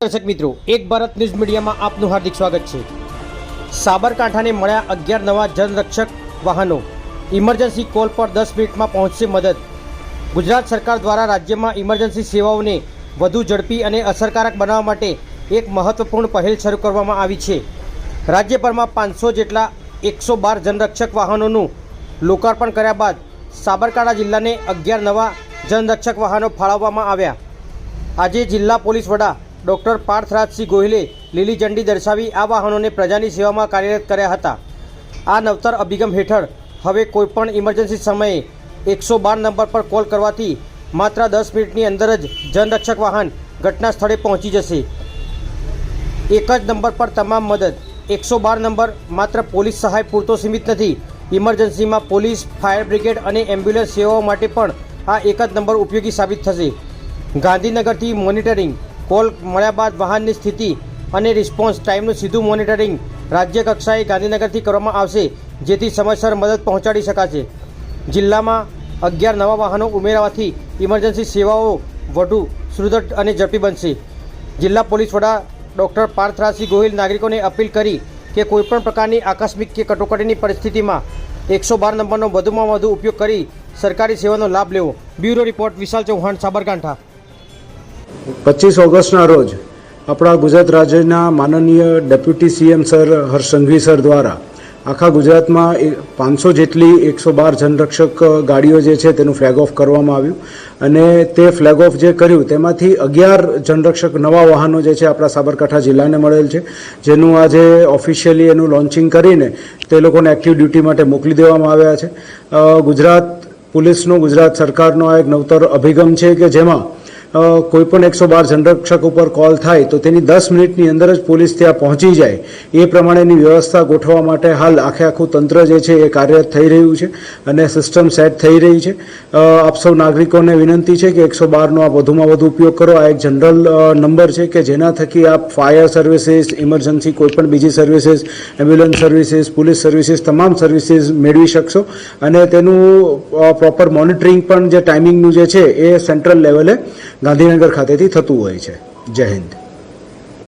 દર્શક મિત્રો, એક ભારત ન્યૂઝ મીડિયામાં આપનું હાર્દિક સ્વાગત છે। સાબરકાંઠાને મળ્યા 11 નવા જનરક્ષક વાહનો। ઇમરજન્સી કોલ પર 10 મિનિટમાં પહોંચશે મદદ। ગુજરાત સરકાર દ્વારા રાજ્યમાં ઇમરજન્સી સેવાઓને વધુ ઝડપી અને અસરકારક બનાવવા માટે એક મહત્વપૂર્ણ પહેલ શરૂ કરવામાં આવી છે। રાજ્યભરમાં 500 જેટલા 112 જનરક્ષક વાહનોનું લોકાર્પણ કર્યા બાદ સાબરકાંઠા જિલ્લાને 11 નવા જનરક્ષક વાહનો ફાળવવામાં આવ્યા। આજે જિલ્લા પોલીસ વડા ડૉક્ટર પાર્થરાજસિંહ ગોહિલે લીલી ઝંડી દર્શાવી આ વાહનોને પ્રજાની સેવામાં કાર્યરત કર્યા હતા। આ નવતર અભિગમ હેઠળ હવે કોઈપણ ઇમરજન્સી સમયે 112 નંબર પર કોલ કરવાથી માત્ર 10 મિનિટની અંદર જ જનરક્ષક વાહન ઘટના સ્થળે પહોંચી જશે। એક જ નંબર પર તમામ મદદ। 112 નંબર માત્ર પોલીસ સહાય પૂરતો સીમિત નથી। ઇમરજન્સીમાં પોલીસ, ફાયર બ્રિગેડ અને એમ્બ્યુલન્સ સેવાઓ માટે પણ આ એક જ નંબર ઉપયોગી સાબિત થશે। ગાંધીનગરથી મોનિટરિંગ કોલ મળ્યા બાદ વાહનની સ્થિતિ અને રિસ્પોન્સ ટાઈમનું સીધું મોનિટરિંગ રાજ્ય કક્ષાએ ગાંધીનગરથી કરવામાં આવશે, જેથી સમયસર મદદ પહોંચાડી શકાશે। જિલ્લામાં 11 નવા વાહનો ઉમેરવાથી ઇમરજન્સી સેવાઓ વધુ સુદૃઢ અને ઝડપી બનશે। જિલ્લા પોલીસ વડા ડૉક્ટર પાર્થરાજસિંહ ગોહિલ નાગરિકોને અપીલ કરી કે કોઈપણ પ્રકારની આકસ્મિક કે કટોકટીની પરિસ્થિતિમાં 112 નંબરનો વધુમાં વધુ ઉપયોગ કરી સરકારી સેવાનો લાભ લેવો। બ્યુરો રિપોર્ટ વિશાલ ચૌહાણ, સાબરકાંઠા। 25 ઓગસ્ટના રોજ આપણા ગુજરાત રાજ્યના માનનીય deputy CM sir Harsh Sanghavi sir દ્વારા આખા ગુજરાતમાં 500 જેટલી 112 જનરક્ષક ગાડીઓ જે છે તેનું ફ્લેગ ઓફ કરવામાં આવ્યું અને તે ફ્લેગ ઓફ જે કર્યું તેમાંથી 11 જનરક્ષક નવા વાહનો જે છે આપણા સાબરકાંઠા જિલ્લાને મળેલ છે, જેનું આજે ઓફિશિયલી એનું લોન્ચિંગ કરીને તે લોકોને એક્ટિવ ડ્યુટી માટે મોકલી દેવામાં આવ્યા છે। ગુજરાત પોલીસનો, ગુજરાત સરકારનો આ એક નવતર અભિગમ છે કે જેમાં કોઈપણ 112 જનરક્ષક ઉપર કોલ થાય તો તેની 10 મિનિટની અંદર જ પોલીસ ત્યાં પહોંચી જાય એ પ્રમાણેની વ્યવસ્થા ગોઠવવા માટે હાલ આખું તંત્ર જે છે એ કાર્યરત થઈ રહ્યું છે અને સિસ્ટમ સેટ થઈ રહી છે। આપ સૌ નાગરિકોને વિનંતી છે કે 112નો આપ વધુમાં વધુ ઉપયોગ કરો। આ એક જનરલ નંબર છે કે જેના થકી આપ ફાયર સર્વિસીસ, ઇમરજન્સી કોઈપણ બીજી services, ambulance services, police services, તમામ સર્વિસીસ મેળવી શકશો અને તેનું પ્રોપર મોનિટરિંગ પણ જે ટાઈમિંગનું જે છે એ સેન્ટ્રલ લેવલે ગાંધીનગર ખાતેથી થતું હોય છે। જય હિન્દ।